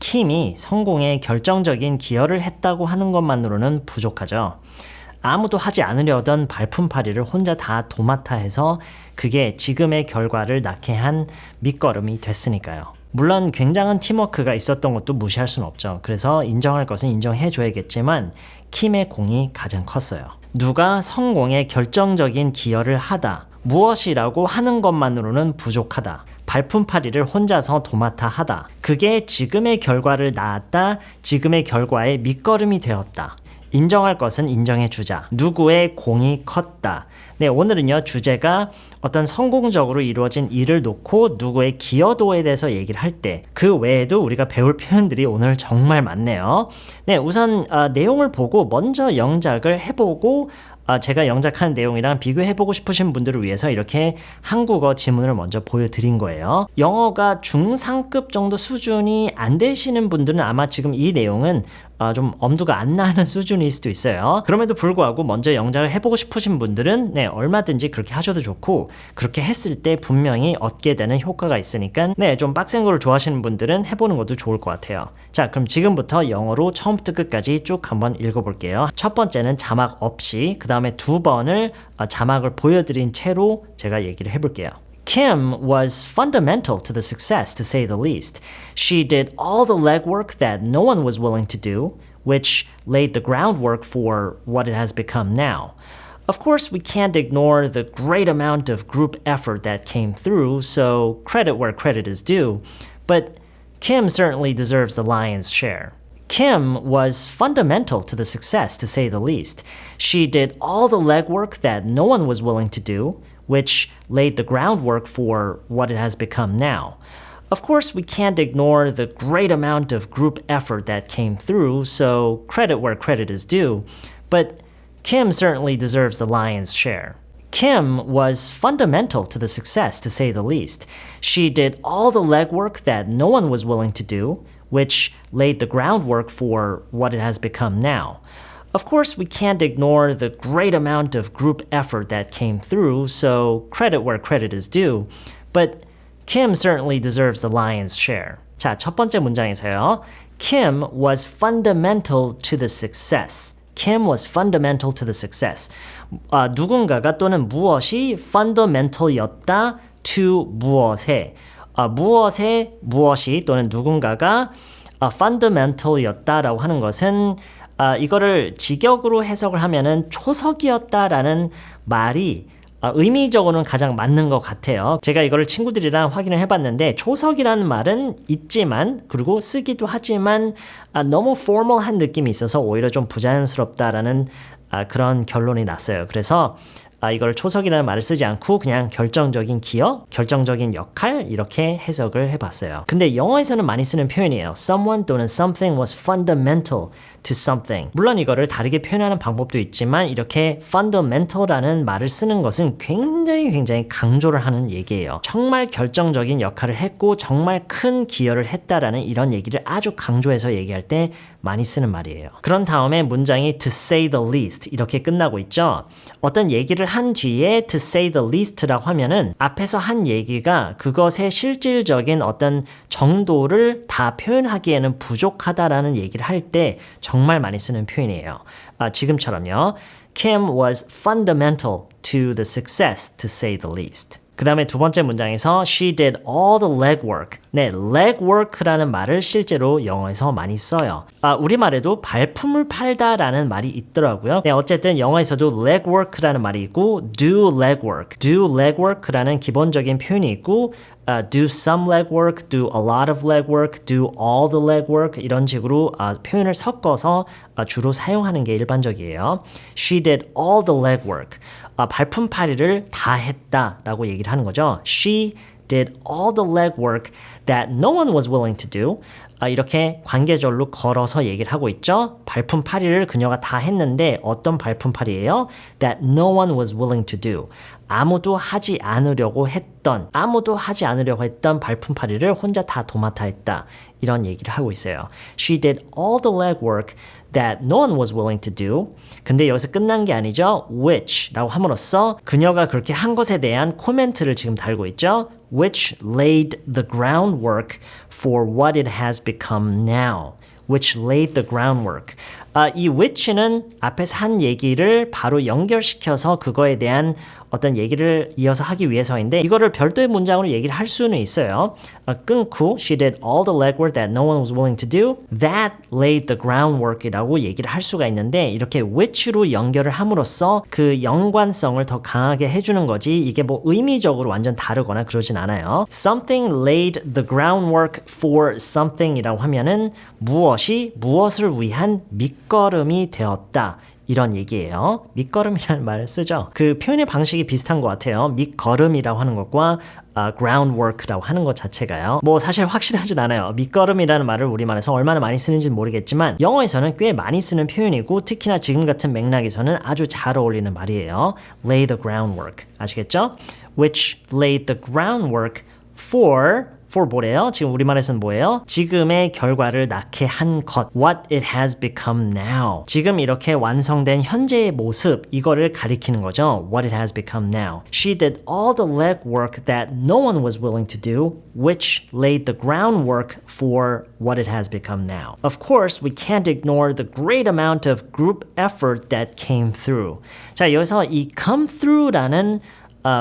킴이 성공에 결정적인 기여를 했다고 하는 것만으로는 부족하죠. 아무도 하지 않으려던 발품팔이를 혼자 다 도맡아 해서 그게 지금의 결과를 낳게 한 밑거름이 됐으니까요. 물론 굉장한 팀워크가 있었던 것도 무시할 수는 없죠. 그래서 인정할 것은 인정해줘야겠지만 킴의 공이 가장 컸어요. 누가 성공에 결정적인 기여를 하다, 무엇이라고 하는 것만으로는 부족하다, 발품팔이를 혼자서 도맡아 하다, 그게 지금의 결과를 낳았다, 지금의 결과의 밑거름이 되었다. 인정할 것은 인정해주자. 누구의 공이 컸다. 네, 오늘은요, 주제가 어떤 성공적으로 이루어진 일을 놓고 누구의 기여도에 대해서 얘기를 할 때 그 외에도 우리가 배울 표현들이 오늘 정말 많네요. 네, 우선 내용을 보고 먼저 영작을 해보고 제가 영작한 내용이랑 비교해보고 싶으신 분들을 위해서 이렇게 한국어 지문을 먼저 보여드린 거예요. 영어가 중상급 정도 수준이 안 되시는 분들은 아마 지금 이 내용은 좀 엄두가 안 나는 수준일 수도 있어요. 그럼에도 불구하고 먼저 영작을 해보고 싶으신 분들은 네, 얼마든지 그렇게 하셔도 좋고 그렇게 했을 때 분명히 얻게 되는 효과가 있으니까 네, 좀 빡센 거를 좋아하시는 분들은 해보는 것도 좋을 것 같아요. 자, 그럼 지금부터 영어로 처음부터 끝까지 쭉 한번 읽어볼게요. 첫 번째는 자막 없이, 그 다음에 두 번을 자막을 보여드린 채로 제가 얘기를 해볼게요. Kim was fundamental to the success, to say the least. She did all the legwork that no one was willing to do, which laid the groundwork for what it has become now. Of course, we can't ignore the great amount of group effort that came through, so credit where credit is due, but Kim certainly deserves the lion's share. Kim was fundamental to the success, to say the least. She did all the legwork that no one was willing to do, which laid the groundwork for what it has become now. Of course, we can't ignore the great amount of group effort that came through, so credit where credit is due, but Kim certainly deserves the lion's share. Kim was fundamental to the success, to say the least. She did all the legwork that no one was willing to do, which laid the groundwork for what it has become now. Of course, we can't ignore the great amount of group effort that came through, so credit where credit is due, but Kim certainly deserves the lion's share. 자, 첫 번째 문장에서요. Kim was fundamental to the success. Kim was fundamental to the success. 누군가가 또는 무엇이 fundamental이었다 to 무엇에. 무엇이 또는 누군가가 fundamental이었다라고 하는 것은 이거를 직역으로 해석을 하면은 초석이었다라는 말이 의미적으로는 가장 맞는 것 같아요. 제가 이거를 친구들이랑 확인을 해봤는데 초석이라는 말은 있지만 그리고 쓰기도 하지만 너무 포멀한 느낌이 있어서 오히려 좀 부자연스럽다라는 그런 결론이 났어요. 그래서 이걸 초석이라는 말을 쓰지 않고 그냥 결정적인 기여, 결정적인 역할 이렇게 해석을 해봤어요. 근데 영어에서는 많이 쓰는 표현이에요. Someone 또는 something was fundamental to something. 물론 이거를 다르게 표현하는 방법도 있지만 이렇게 fundamental라는 말을 쓰는 것은 굉장히 강조를 하는 얘기예요. 정말 결정적인 역할을 했고 정말 큰 기여를 했다라는 이런 얘기를 아주 강조해서 얘기할 때 많이 쓰는 말이에요. 그런 다음에 문장이 to say the least 이렇게 끝나고 있죠. 어떤 얘기를 한 뒤에 to say the least라고 하면은 앞에서 한 얘기가 그것의 실질적인 어떤 정도를 다 표현하기에는 부족하다라는 얘기를 할 때 정말 많이 쓰는 표현이에요. 지금처럼요. Kim was fundamental to the success, to say the least. 그 다음에 두 번째 문장에서 She did all the legwork. 네, legwork라는 말을 실제로 영어에서 많이 써요. 우리말에도 발품을 팔다라는 말이 있더라고요. 네, 어쨌든 영어에서도 legwork라는 말이 있고 do legwork라는 기본적인 표현이 있고 do some legwork, do a lot of legwork, do all the legwork 이런 식으로 표현을 섞어서 주로 사용하는 게 일반적이에요. She did all the legwork. 발품팔이를 다 했다라고 얘기를 하는 거죠. She did all the legwork that no one was willing to do. 이렇게 관계절로 걸어서 얘기를 하고 있죠. 발품팔이를 그녀가 다 했는데 어떤 발품팔이예요? That no one was willing to do. 아무도 하지 않으려고 했던 발품팔이를 혼자 다 도맡아 했다. 이런 얘기를 하고 있어요. She did all the legwork that no one was willing to do. 근데 여기서 끝난 게 아니죠. which라고 함으로써 그녀가 그렇게 한 것에 대한 코멘트를 지금 달고 있죠. which laid the groundwork for what it has become now. which laid the groundwork. 이 which는 앞에서 한 얘기를 바로 연결시켜서 그거에 대한 어떤 얘기를 이어서 하기 위해서인데 이거를 별도의 문장으로 얘기를 할 수는 있어요. 끊고 she did all the legwork that no one was willing to do. That laid the groundwork이라고 얘기를 할 수가 있는데 이렇게 which로 연결을 함으로써 그 연관성을 더 강하게 해주는 거지 이게 뭐 의미적으로 완전 다르거나 그러진 않아요. Something laid the groundwork for something이라고 하면은 무엇을 위한 밑거름이 되었다. 이런 얘기예요. 밑거름이라는 말을 쓰죠. 그 표현의 방식이 비슷한 것 같아요. 밑거름이라고 하는 것과 groundwork라고 하는 것 자체가요. 뭐 사실 확실하진 않아요. 밑거름이라는 말을 우리말에서 얼마나 많이 쓰는지는 모르겠지만 영어에서는 꽤 많이 쓰는 표현이고 특히나 지금 같은 맥락에서는 아주 잘 어울리는 말이에요. Lay the groundwork. 아시겠죠? Which laid the groundwork for 뭐래요? 지금 우리말에서는 뭐예요? 지금의 결과를 낳게 한 것. What it has become now. 지금 이렇게 완성된 현재의 모습, 이거를 가리키는 거죠. What it has become now. She did all the legwork that no one was willing to do, which laid the groundwork for what it has become now. Of course, we can't ignore the great amount of group effort that came through. 자, 여기서 이 come through라는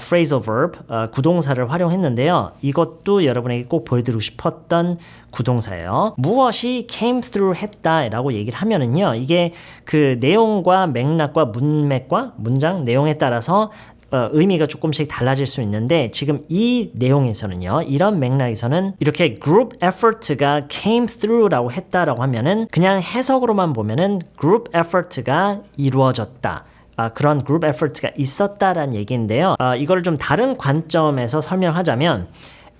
phrasal verb, 구동사를 활용했는데요. 이것도 여러분에게 꼭 보여드리고 싶었던 구동사예요. 무엇이 came through 했다라고 얘기를 하면은요. 이게 그 내용과 맥락과 문맥과 문장 내용에 따라서 의미가 조금씩 달라질 수 있는데 지금 이 내용에서는요. 이런 맥락에서는 이렇게 group effort가 came through라고 했다라고 하면은 그냥 해석으로만 보면은 group effort가 이루어졌다. 그런 그룹 에포트가 있었다라는 얘기인데요. 이거를 좀 다른 관점에서 설명하자면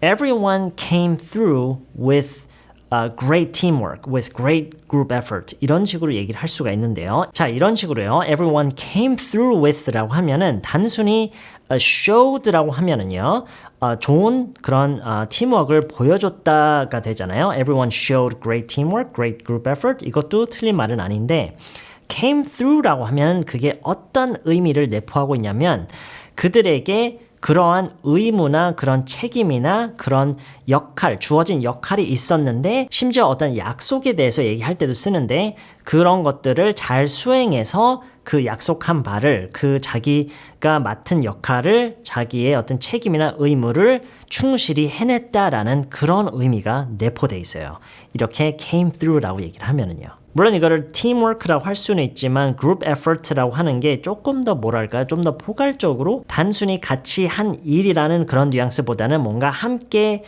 Everyone came through with great teamwork, with great group effort 이런 식으로 얘기를 할 수가 있는데요. 자, 이런 식으로요. Everyone came through with라고 하면은 단순히 showed라고 하면은요. 좋은 그런 팀워크를 보여줬다가 되잖아요. Everyone showed great teamwork, great group effort 이것도 틀린 말은 아닌데 came through라고 하면 그게 어떤 의미를 내포하고 있냐면 그들에게 그러한 의무나 그런 책임이나 그런 역할, 주어진 역할이 있었는데 심지어 어떤 약속에 대해서 얘기할 때도 쓰는데 그런 것들을 잘 수행해서 그 약속한 바를 그 자기가 맡은 역할을 자기의 어떤 책임이나 의무를 충실히 해냈다라는 그런 의미가 내포돼 있어요. 이렇게 came through라고 얘기를 하면은요. 물론 이거를 teamwork라고 할 수는 있지만 group effort라고 하는 게 조금 더 뭐랄까요? 좀 더 포괄적으로 단순히 같이 한 일이라는 그런 뉘앙스보다는 뭔가 함께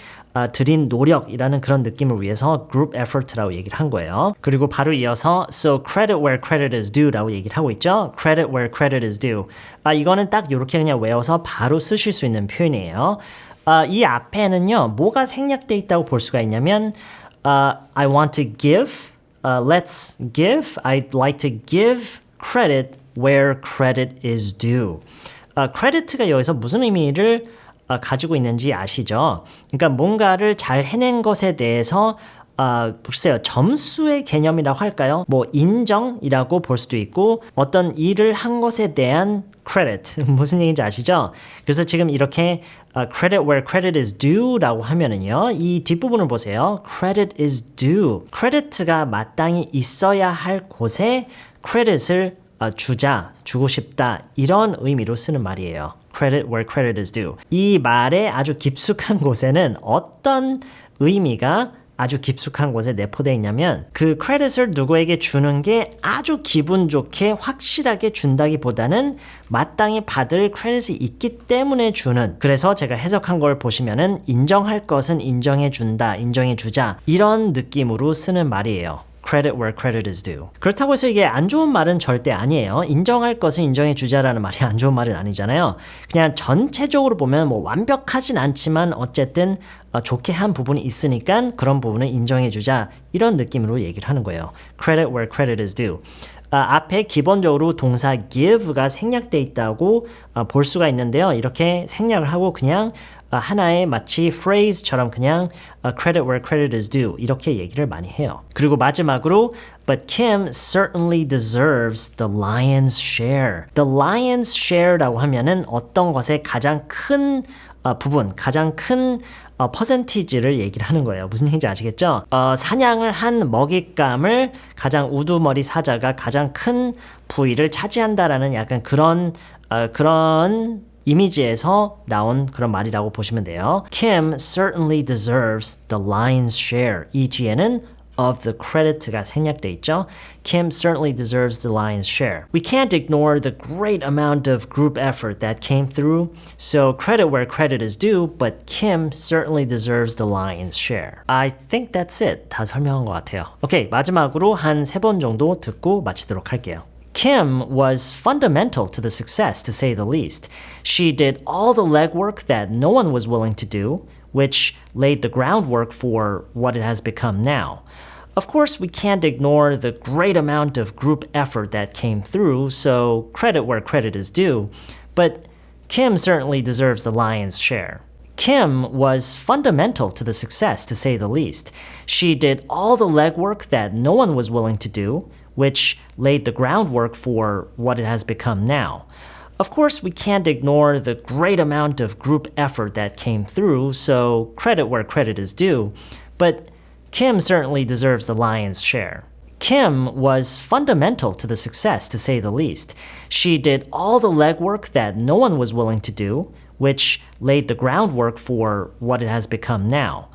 들인 노력이라는 그런 느낌을 위해서 group effort라고 얘기를 한 거예요. 그리고 바로 이어서 so credit where credit is due라고 얘기를 하고 있죠. credit where credit is due. 이거는 딱 이렇게 그냥 외워서 바로 쓰실 수 있는 표현이에요. 이 앞에는요. 뭐가 생략돼 있다고 볼 수가 있냐면 I want to give let's give, I'd like to give credit where credit is due. credit가 여기서 무슨 의미를 가지고 있는지 아시죠? 그러니까 뭔가를 잘 해낸 것에 대해서 글쎄요, 점수의 개념이라고 할까요? 뭐 인정이라고 볼 수도 있고 어떤 일을 한 것에 대한 credit 무슨 얘기인지 아시죠? 그래서 지금 이렇게 credit where credit is due라고 하면은요, 이 뒷부분을 보세요. credit is due. credit가 마땅히 있어야 할 곳에 credit을 주고 싶다 이런 의미로 쓰는 말이에요. credit where credit is due. 이 말의 아주 깊숙한 곳에는 어떤 의미가 아주 깊숙한 곳에 내포되어 있냐면 그 크레딧을 누구에게 주는 게 아주 기분 좋게 확실하게 준다기보다는 마땅히 받을 크레딧이 있기 때문에 주는, 그래서 제가 해석한 걸 보시면은 인정할 것은 인정해 준다, 인정해 주자 이런 느낌으로 쓰는 말이에요. credit where credit is due. 그렇다고 해서 이게 안 좋은 말은 절대 아니에요. 인정할 것은 인정해 주자라는 말이 안 좋은 말은 아니잖아요. 그냥 전체적으로 보면 뭐 완벽하진 않지만 어쨌든 좋게 한 부분이 있으니까 그런 부분은 인정해 주자 이런 느낌으로 얘기를 하는 거예요. credit where credit is due. 앞에 기본적으로 동사 give가 생략돼 있다고 볼 수가 있는데요. 이렇게 생략을 하고 그냥 하나의 마치 phrase처럼 그냥 credit where credit is due 이렇게 얘기를 많이 해요. 그리고 마지막으로 But Kim certainly deserves the lion's share. The lion's share라고 하면은 어떤 것의 가장 큰 부분, 가장 큰 퍼센티지를 얘기를 하는 거예요. 무슨 얘기인지 아시겠죠? 사냥을 한 먹잇감을 가장 우두머리 사자가 가장 큰 부위를 차지한다라는 약간 그런 이미지에서 나온 그런 말이라고 보시면 돼요. Kim certainly deserves the lion's share. 이 뒤에는 of the credit가 생략돼 있죠. Kim certainly deserves the lion's share. We can't ignore the great amount of group effort that came through, so credit where credit is due, but Kim certainly deserves the lion's share. I think that's it. 다 설명한 것 같아요. 오케이, 마지막으로 한 3번 정도 듣고 마치도록 할게요. Kim was fundamental to the success, to say the least. She did all the legwork that no one was willing to do, which laid the groundwork for what it has become now. Of course, we can't ignore the great amount of group effort that came through, so credit where credit is due, but Kim certainly deserves the lion's share. Kim was fundamental to the success, to say the least. She did all the legwork that no one was willing to do, which laid the groundwork for what it has become now. Of course, we can't ignore the great amount of group effort that came through, so credit where credit is due, but Kim certainly deserves the lion's share. Kim was fundamental to the success, to say the least. She did all the legwork that no one was willing to do, which laid the groundwork for what it has become now.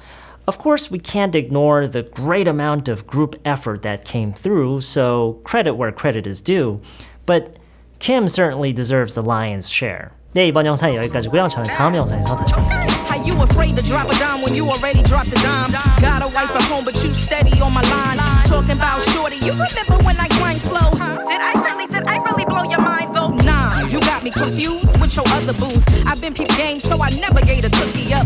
Of course, we can't ignore the great amount of group effort that came through, so credit where credit is due, but Kim certainly deserves the lion's share. 네, 이번 영상은 여기까지고요. 저는 다음 영상에서 다시 봅니다. How you afraid to drop a dime when you already dropped a dime? Got a wife at home, but you steady on my line. Talking about shorty, you remember when I grind slow? Did I really blow your mind though? Nah, you got me confused with your other booze. I've been peep game, so I never gave a cookie up.